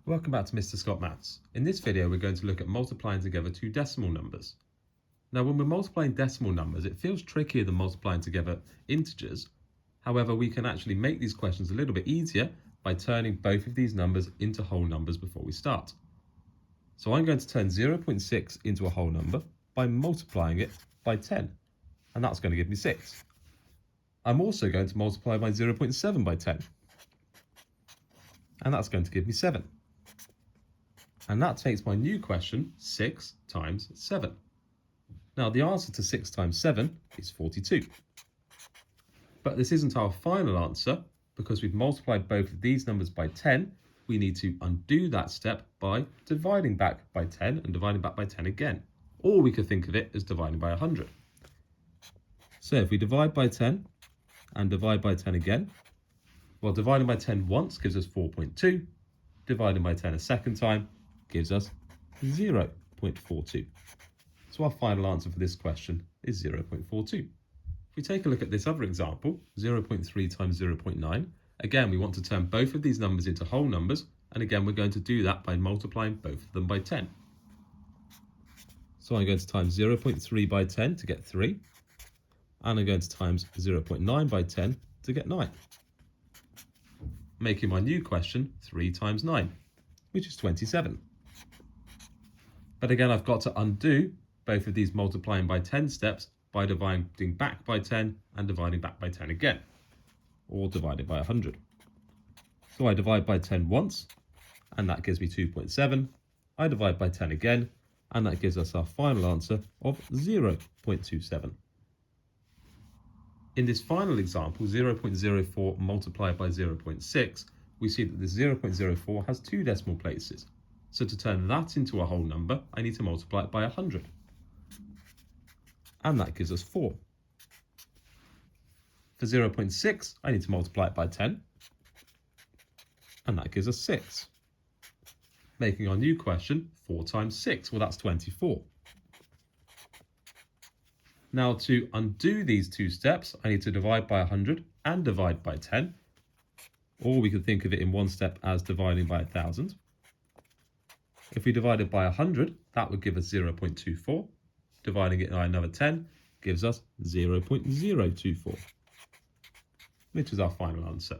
Welcome back to Mr. Scott Maths. In this video we're going to look at multiplying together two decimal numbers. Now when we're multiplying decimal numbers it feels trickier than multiplying together integers. However, we can actually make these questions a little bit easier by turning both of these numbers into whole numbers before we start. So I'm going to turn 0.6 into a whole number by multiplying it by 10, and that's going to give me 6. I'm also going to multiply by 0.7 by 10, and that's going to give me 7. And that takes my new question 6 times 7. Now the answer to 6 times 7 is 42. But this isn't our final answer. Because we've multiplied both of these numbers by 10, we need to undo that step by dividing back by 10 and dividing back by 10 again. Or we could think of it as dividing by 100. So if we divide by 10 and divide by 10 again, well, dividing by 10 once gives us 4.2. Dividing by 10 a second time gives us 0.42. So our final answer for this question is 0.42. If we take a look at this other example, 0.3 times 0.9, again we want to turn both of these numbers into whole numbers, and again we're going to do that by multiplying both of them by 10. So I'm going to times 0.3 by 10 to get 3, and I'm going to times 0.9 by 10 to get 9. Making my new question 3 times 9, which is 27. But again I've got to undo both of these multiplying by 10 steps by dividing back by 10 and dividing back by 10 again, or divided by 100. So I divide by 10 once, and that gives me 2.7. I divide by 10 again, and that gives us our final answer of 0.27. In this final example, 0.04 multiplied by 0.6, we see that this 0.04 has 2 decimal places. So to turn that into a whole number, I need to multiply it by 100. And that gives us 4. For 0.6, I need to multiply it by 10, and that gives us 6. Making our new question 4 times 6, well that's 24. Now to undo these two steps, I need to divide by 100 and divide by 10, or we could think of it in one step as dividing by 1,000. If we divided by 100, that would give us 0.24. Dividing it by another 10 gives us 0.024, which is our final answer.